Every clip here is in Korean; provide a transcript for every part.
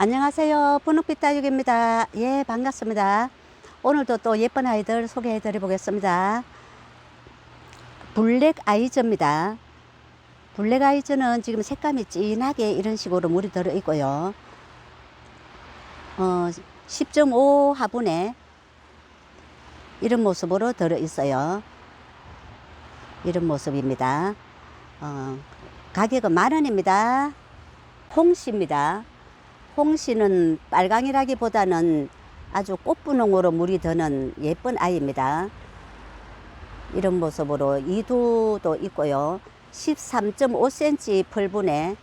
안녕하세요. 분홍빛 다육입니다. 예, 반갑습니다. 오늘도 또 예쁜 아이들 소개해 드려 보겠습니다. 블랙 아이즈입니다. 블랙 아이즈는 지금 색감이 진하게 이런 식으로 물이 들어 있고요. 10.5 화분에 이런 모습으로 들어 있어요. 이런 모습입니다. 가격은 10,000원입니다. 홍시입니다. 홍시는 빨강이라기보다는 아주 꽃분홍으로 물이 드는 예쁜 아이입니다. 이런 모습으로 이두도 있고요. 13.5cm 풀분에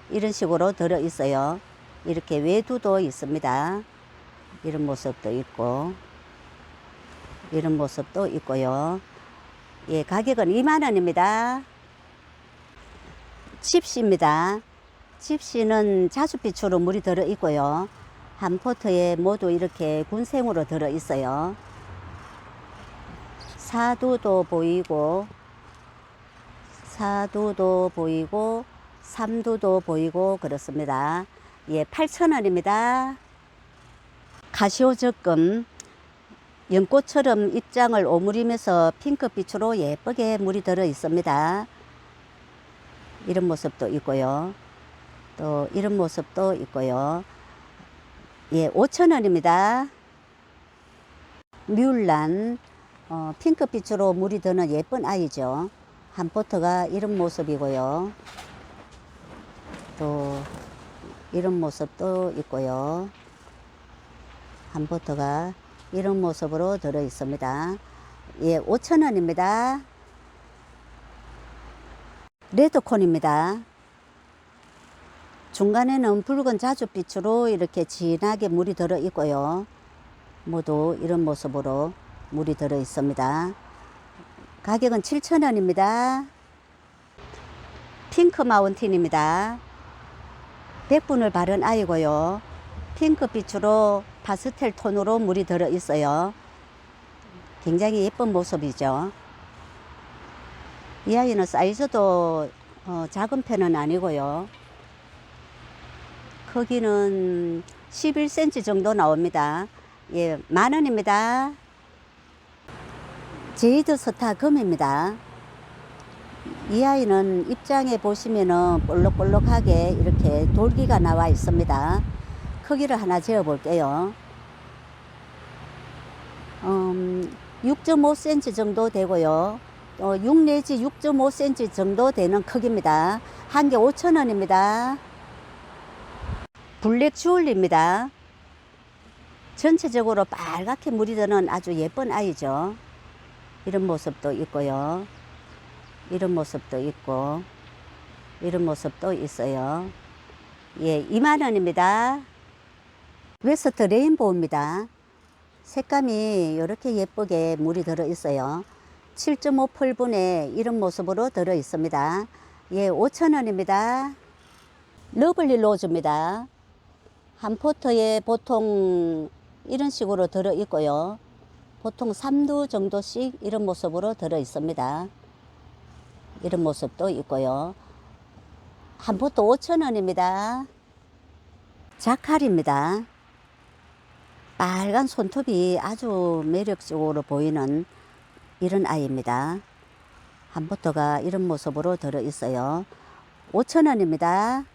이런 식으로 들어 있어요. 이렇게 외두도 있습니다. 이런 모습도 있고 이런 모습도 있고요. 예, 가격은 20,000원입니다. 집시입니다. 집시는 자줏빛으로 물이 들어 있고요. 한 포트에 모두 이렇게 군생으로 들어 있어요. 사두도 보이고 삼두도 보이고 그렇습니다. 예, 8,000원입니다. 가시오적금 연꽃처럼 입장을 오므리면서 핑크빛으로 예쁘게 물이 들어 있습니다. 이런 모습도 있고요. 또 이런 모습도 있고요. 예, 5,000원입니다. 뮬란 핑크빛으로 물이 드는 예쁜 아이죠. 한 포트가 이런 모습이고요. 또 이런 모습도 있고요. 한 포트가 이런 모습으로 들어 있습니다. 예, 5,000원입니다. 레드콘입니다. 중간에는 붉은 자줏빛으로 이렇게 진하게 물이 들어 있고요. 모두 이런 모습으로 물이 들어 있습니다. 가격은 7,000원입니다. 핑크 마운틴입니다. 백분을 바른 아이고요. 핑크빛으로 파스텔 톤으로 물이 들어 있어요. 굉장히 예쁜 모습이죠. 이 아이는 사이즈도 작은 편은 아니고요. 크기는 11cm 정도 나옵니다. 예, 10,000원입니다. 제이드 스타 금입니다. 이 아이는 입장에 보시면은 볼록볼록하게 이렇게 돌기가 나와 있습니다. 크기를 하나 재어 볼게요. 6.5cm 정도 되고요. 6 내지 6.5cm 정도 되는 크기입니다. 한 개 5,000원입니다. 블랙 주얼리입니다. 전체적으로 빨갛게 물이 드는 아주 예쁜 아이죠. 이런 모습도 있고요. 이런 모습도 있고 이런 모습도 있어요. 예, 20,000원입니다. 웨스트 레인보우입니다. 색감이 이렇게 예쁘게 물이 들어 있어요. 7.5 풀분에 이런 모습으로 들어 있습니다. 예, 5,000원입니다. 러블리 로즈입니다. 한 포트에 보통 이런 식으로 들어 있고요. 보통 3두 정도씩 이런 모습으로 들어 있습니다. 이런 모습도 있고요. 한 포트 5,000원입니다. 자칼입니다. 빨간 손톱이 아주 매력적으로 보이는 이런 아이입니다. 한 포트가 이런 모습으로 들어 있어요. 5,000원입니다.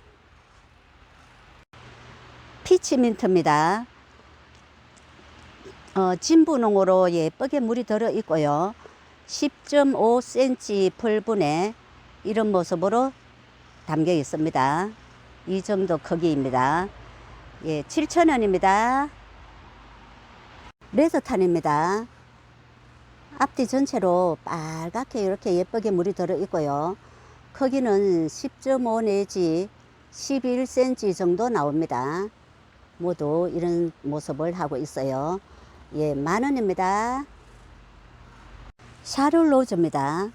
피치민트입니다. 진분홍으로 예쁘게 물이 들어 있고요. 10.5cm 풀분에 이런 모습으로 담겨 있습니다. 이 정도 크기입니다. 예, 7,000원입니다. 레드탄입니다. 앞뒤 전체로 빨갛게 이렇게 예쁘게 물이 들어 있고요. 크기는 10.5 내지 11cm 정도 나옵니다. 모두 이런 모습을 하고 있어요. 예, 10,000원입니다. 샤를로즈입니다.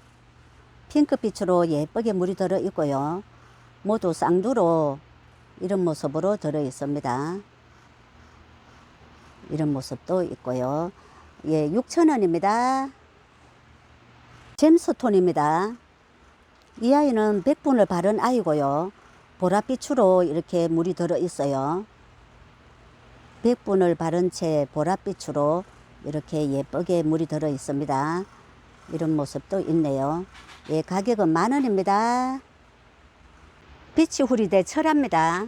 핑크빛으로 예쁘게 물이 들어 있고요. 모두 쌍두로 이런 모습으로 들어 있습니다. 이런 모습도 있고요. 예, 6,000원입니다. 잼스톤입니다. 이 아이는 백분을 바른 아이고요. 보랏빛으로 이렇게 물이 들어 있어요. 백분을 바른 채 보랏빛으로 이렇게 예쁘게 물이 들어 있습니다. 이런 모습도 있네요. 예, 가격은 10,000원입니다. 빛이 후리대 철합니다.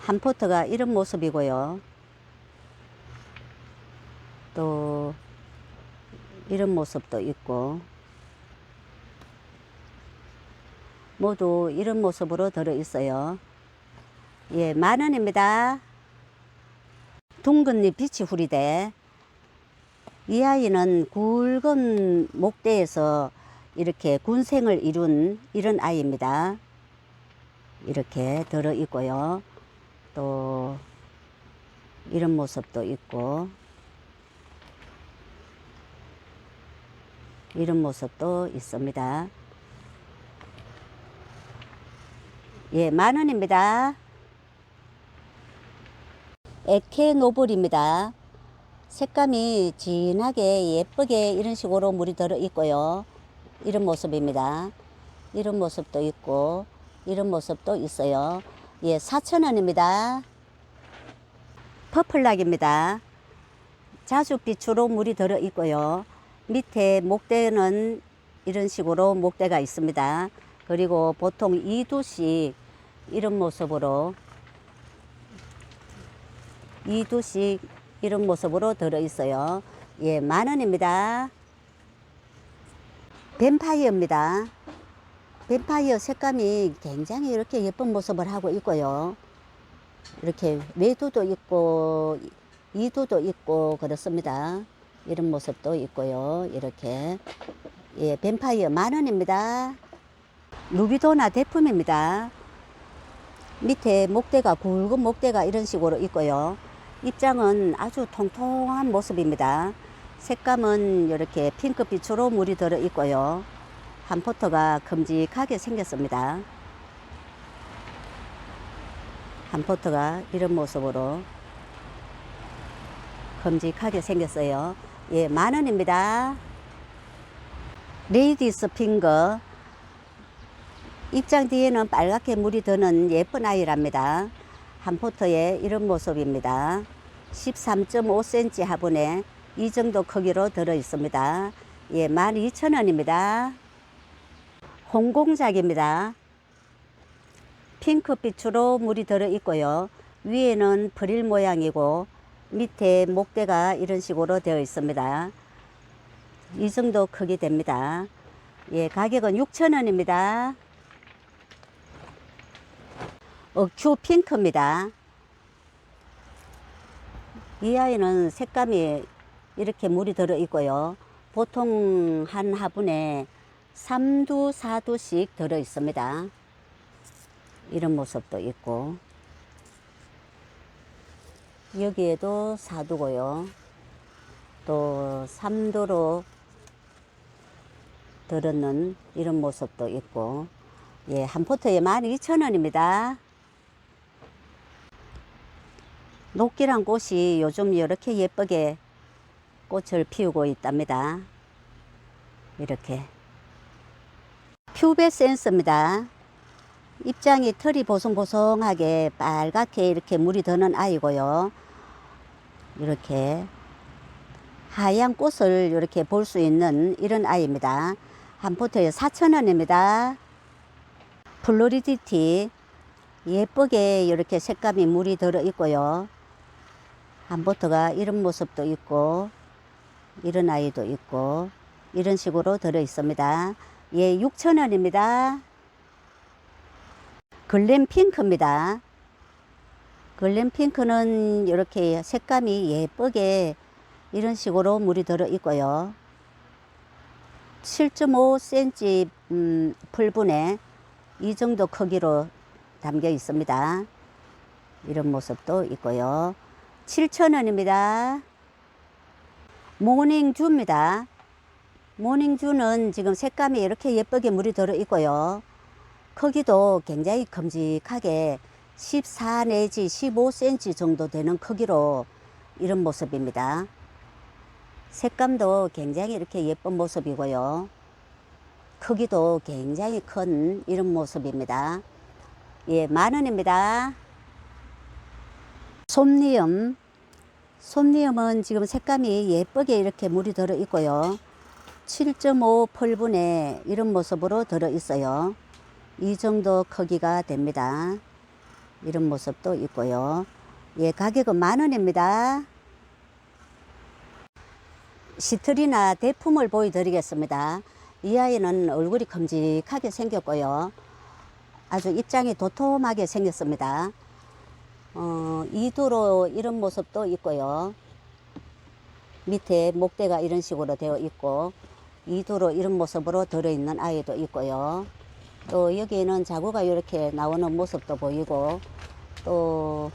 한 포트가 이런 모습이고요. 또 이런 모습도 있고 모두 이런 모습으로 들어 있어요. 예, 10,000원입니다. 둥근 잎 빛이 후리대. 이 아이는 굵은 목대에서 이렇게 군생을 이룬 이런 아이입니다. 이렇게 들어 있고요. 또 이런 모습도 있고 이런 모습도 있습니다. 예, 10,000원입니다. 에케노블입니다. 색감이 진하게 예쁘게 이런 식으로 물이 들어 있고요. 이런 모습입니다. 이런 모습도 있고 이런 모습도 있어요. 예, 4,000원입니다. 퍼플락입니다. 자줏빛으로 물이 들어 있고요. 밑에 목대는 이런 식으로 목대가 있습니다. 그리고 보통 2두씩 이런 모습으로 2두씩 이런 모습으로 들어 있어요. 예, 10,000원입니다. 뱀파이어입니다. 뱀파이어 색감이 굉장히 이렇게 예쁜 모습을 하고 있고요. 이렇게 외두도 있고 2두도 있고 그렇습니다. 이런 모습도 있고요. 이렇게 예, 뱀파이어 10,000원입니다. 루비도나 대품입니다. 밑에 목대가 굵은 목대가 이런 식으로 있고요. 입장은 아주 통통한 모습입니다. 색감은 이렇게 핑크빛으로 물이 들어 있고요. 한 포트가 큼직하게 생겼습니다. 한 포트가 이런 모습으로 큼직하게 생겼어요. 예, 10,000원입니다. 레이디스 핑거. 입장 뒤에는 빨갛게 물이 드는 예쁜 아이랍니다. 한 포트에 이런 모습입니다. 13.5cm 화분에 이 정도 크기로 들어 있습니다. 예, 12,000원입니다. 홍공작입니다. 핑크빛으로 물이 들어 있고요. 위에는 프릴 모양이고 밑에 목대가 이런 식으로 되어 있습니다. 이 정도 크기 됩니다. 예, 가격은 6,000원입니다. 어큐 핑크입니다. 이 아이는 색감이 이렇게 물이 들어 있고요. 보통 한 화분에 3두, 4두씩 들어 있습니다. 이런 모습도 있고 여기에도 4두고요. 또 3두로 들었는 이런 모습도 있고 예, 한 포트에 12,000원입니다. 녹기란 꽃이 요즘 이렇게 예쁘게 꽃을 피우고 있답니다. 이렇게 퓨베센스입니다. 입장이 털이 보송보송하게 빨갛게 이렇게 물이 드는 아이고요. 이렇게 하얀 꽃을 이렇게 볼 수 있는 이런 아이입니다. 한 포트에 4,000원입니다. 플로리디티 예쁘게 이렇게 색감이 물이 들어 있고요. 한 포트가 이런 모습도 있고 이런 아이도 있고 이런 식으로 들어 있습니다. 예, 6,000원입니다. 글램핑크입니다. 글램핑크는 이렇게 색감이 예쁘게 이런 식으로 물이 들어 있고요. 7.5cm 풀분에 이 정도 크기로 담겨 있습니다. 이런 모습도 있고요. 7,000원입니다. 모닝주입니다. 모닝주는 지금 색감이 이렇게 예쁘게 물이 들어 있고요. 크기도 굉장히 큼직하게 14 내지 15cm 정도 되는 크기로 이런 모습입니다. 색감도 굉장히 이렇게 예쁜 모습이고요. 크기도 굉장히 큰 이런 모습입니다. 예, 10,000원입니다. 솜니엄. 솜니엄은 지금 색감이 예쁘게 이렇게 물이 들어 있고요. 7.5 펄분에 이런 모습으로 들어 있어요. 이 정도 크기가 됩니다. 이런 모습도 있고요. 예, 가격은 10,000원입니다. 시트리나 대품을 보여드리겠습니다. 이 아이는 얼굴이 큼직하게 생겼고요. 아주 입장이 도톰하게 생겼습니다. 이두로 이런 모습도 있고요. 밑에 목대가 이런 식으로 되어 있고 이두로 이런 모습으로 들어있는 아이도 있고요. 또 여기에는 자구가 이렇게 나오는 모습도 보이고 또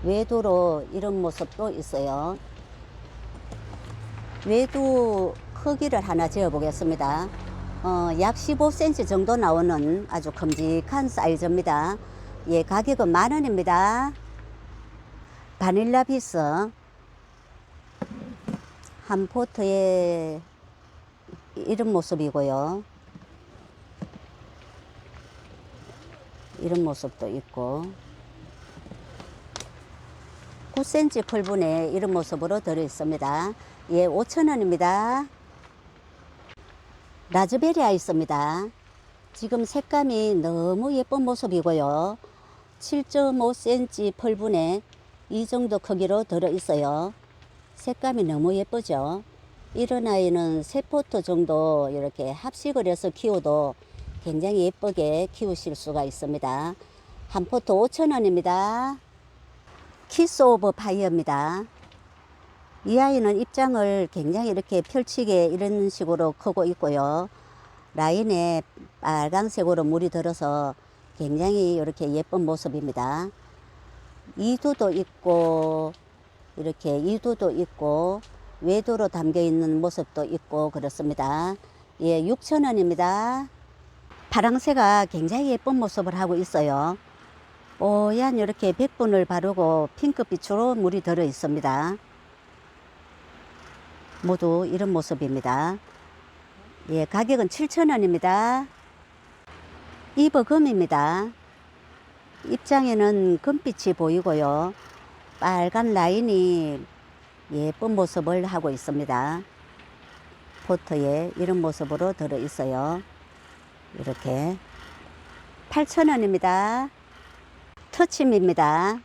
외두로 이런 모습도 있어요. 외두 크기를 하나 재어 보겠습니다. 약 15cm 정도 나오는 아주 큼직한 사이즈입니다. 예, 가격은 10,000원입니다. 바닐라 비스 한 포트에 이런 모습이고요. 이런 모습도 있고 9cm 펄분에 이런 모습으로 들어 있습니다. 예, 5,000원입니다. 라즈베리아 있습니다. 지금 색감이 너무 예쁜 모습이고요. 7.5cm 펄분에 이 정도 크기로 들어 있어요. 색감이 너무 예쁘죠. 이런 아이는 3포트 정도 이렇게 합식을 해서 키워도 굉장히 예쁘게 키우실 수가 있습니다. 한 포트 5,000원입니다. 키스 오브 파이어입니다. 이 아이는 입장을 굉장히 이렇게 펼치게 이런 식으로 크고 있고요. 라인에 빨간색으로 물이 들어서 굉장히 이렇게 예쁜 모습입니다. 이두도 있고 이렇게 이두도 있고 외두로 담겨 있는 모습도 있고 그렇습니다. 예, 6,000원입니다. 파랑새가 굉장히 예쁜 모습을 하고 있어요. 뽀얀 이렇게 백분을 바르고 핑크빛으로 물이 들어 있습니다. 모두 이런 모습입니다. 예, 가격은 7,000원입니다. 이버금입니다. 입장에는 금빛이 보이고요. 빨간 라인이 예쁜 모습을 하고 있습니다. 포트에 이런 모습으로 들어 있어요. 이렇게 8,000원입니다. 터침입니다.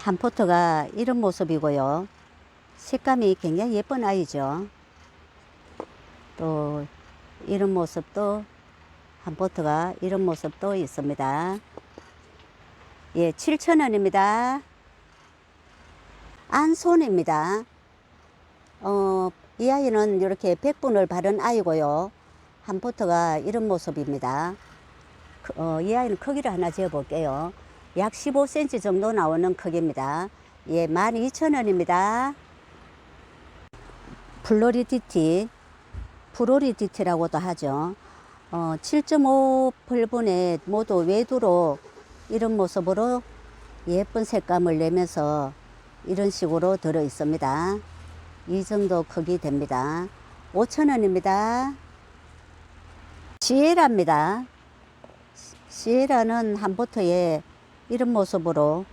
한 포트가 이런 모습이고요. 색감이 굉장히 예쁜 아이죠. 또 이런 모습도 한 포트가 이런 모습도 있습니다. 예, 7,000원입니다. 안손입니다. 이 아이는 이렇게 백분을 바른 아이고요. 한 포트가 이런 모습입니다. 이 아이는 크기를 하나 재어 볼게요. 약 15cm 정도 나오는 크기입니다. 예, 12,000원입니다. 플로리디티라고도 하죠. 7.5 펄분에 모두 외두로 이런 모습으로 예쁜 색감을 내면서 이런 식으로 들어 있습니다. 이 정도 크기 됩니다. 5,000원입니다. 시에라입니다. 시에라는 한 포트에 이런 모습으로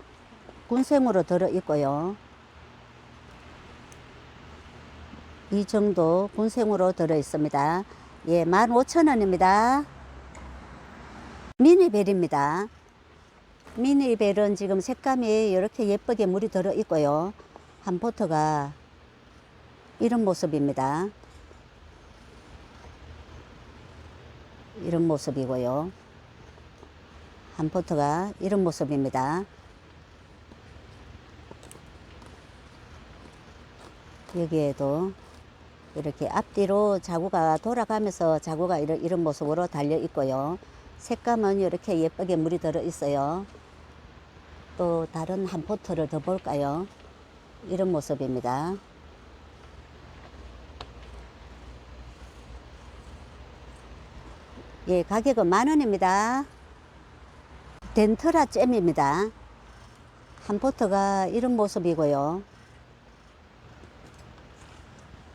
군생으로 들어 있고요. 이 정도 군생으로 들어 있습니다. 예, 15,000원입니다. 미니벨입니다. 미니벨은 지금 색감이 이렇게 예쁘게 물이 들어 있고요. 한 포트가 이런 모습입니다. 이런 모습이고요. 한 포트가 이런 모습입니다. 여기에도 이렇게 앞뒤로 자구가 돌아가면서 자구가 이런 모습으로 달려 있고요. 색감은 이렇게 예쁘게 물이 들어 있어요. 또 다른 한 포트를 더 볼까요? 이런 모습입니다. 예, 가격은 10,000원입니다. 덴트라 잼입니다. 한 포트가 이런 모습이고요.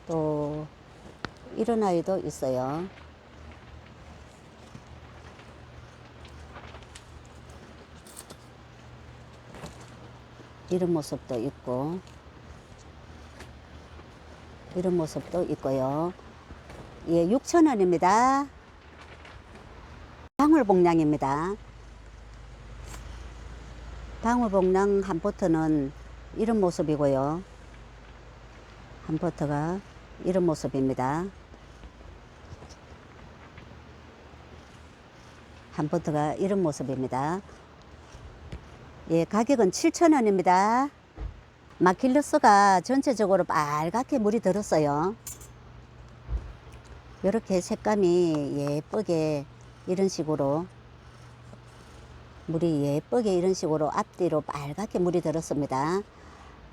또 이런 아이도 있어요. 이런 모습도 있고, 이런 모습도 있고요. 예, 6,000원입니다. 방울복랑입니다. 방울복랑 한 포트는 이런 모습이고요. 한 포트가 이런 모습입니다. 한 포트가 이런 모습입니다. 예, 가격은 7,000원입니다. 마킬루스가 전체적으로 빨갛게 물이 들었어요. 이렇게 색감이 예쁘게 이런 식으로 물이 예쁘게 이런 식으로 앞뒤로 빨갛게 물이 들었습니다.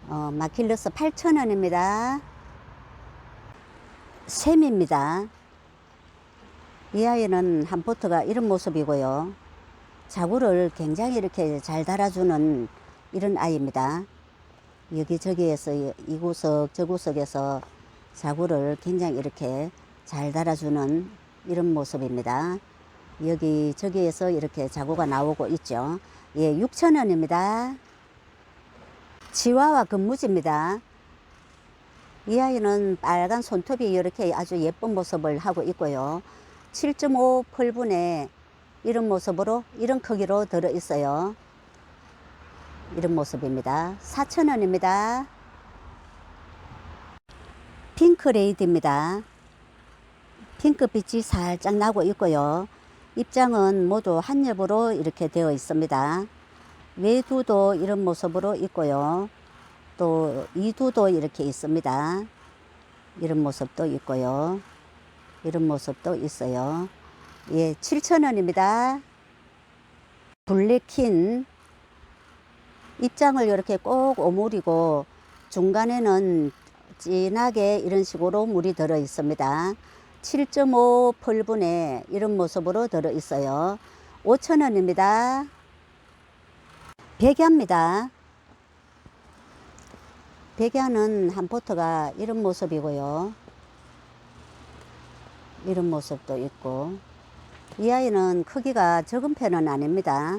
마킬루스 8,000원입니다. 샘입니다. 이 아이는 한 포트가 이런 모습이고요. 자구를 굉장히 이렇게 잘 달아주는 이런 아이입니다. 여기저기에서 이 구석 저 구석에서 자구를 굉장히 이렇게 잘 달아주는 이런 모습입니다. 여기저기에서 이렇게 자구가 나오고 있죠. 예, 6,000원입니다. 치와와 금무지입니다. 이 아이는 빨간 손톱이 이렇게 아주 예쁜 모습을 하고 있고요. 7.5 펄분에 이런 모습으로 이런 크기로 들어 있어요. 이런 모습입니다. 4,000원입니다. 핑크레이드입니다. 핑크빛이 살짝 나고 있고요. 입장은 모두 한 엽으로 이렇게 되어 있습니다. 외두도 이런 모습으로 있고요. 또 이두도 이렇게 있습니다. 이런 모습도 있고요. 이런 모습도 있어요. 예, 7,000원입니다. 블랙킨 입장을 이렇게 꼭 오므리고 중간에는 진하게 이런 식으로 물이 들어 있습니다. 7.5 펄분에 이런 모습으로 들어 있어요. 5,000원입니다. 백야입니다. 백야는 한 포트가 이런 모습이고요. 이런 모습도 있고, 이 아이는 크기가 적은 편은 아닙니다.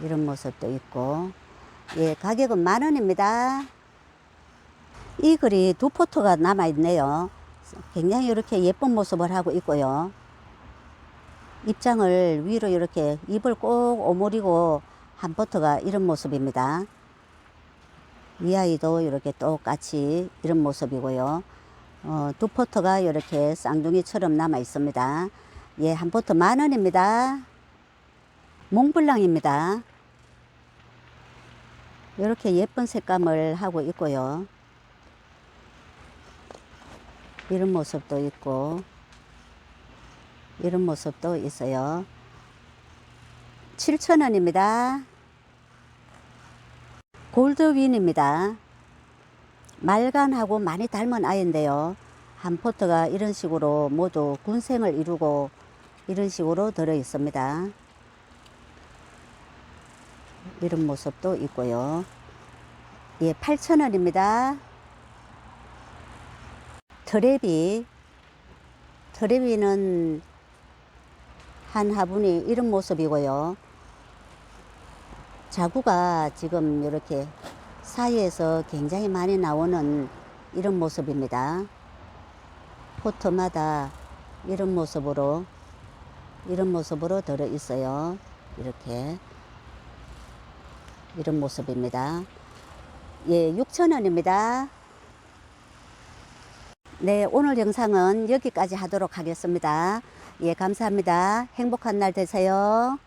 이런 모습도 있고, 예, 가격은 10,000원입니다. 이 글이 두 포트가 남아 있네요. 굉장히 이렇게 예쁜 모습을 하고 있고요. 입장을 위로 이렇게 잎을 꼭 오므리고 한 포트가 이런 모습입니다. 이 아이도 이렇게 똑같이 이런 모습이고요. 두 포트가 이렇게 쌍둥이처럼 남아 있습니다. 예, 한 포트 10,000원입니다. 몽블랑입니다. 이렇게 예쁜 색감을 하고 있고요. 이런 모습도 있고, 이런 모습도 있어요. 7,000원입니다. 골드윈입니다. 말간하고 많이 닮은 아이인데요. 한 포트가 이런 식으로 모두 군생을 이루고 이런 식으로 들어 있습니다. 이런 모습도 있고요. 예, 8,000원입니다. 트레비는 한 화분이 이런 모습이고요. 자구가 지금 이렇게 사이에서 굉장히 많이 나오는 이런 모습입니다. 포트마다 이런 모습으로 들어 있어요. 이렇게 이런 모습입니다. 예, 6,000원입니다. 네, 오늘 영상은 여기까지 하도록 하겠습니다. 예, 감사합니다. 행복한 날 되세요.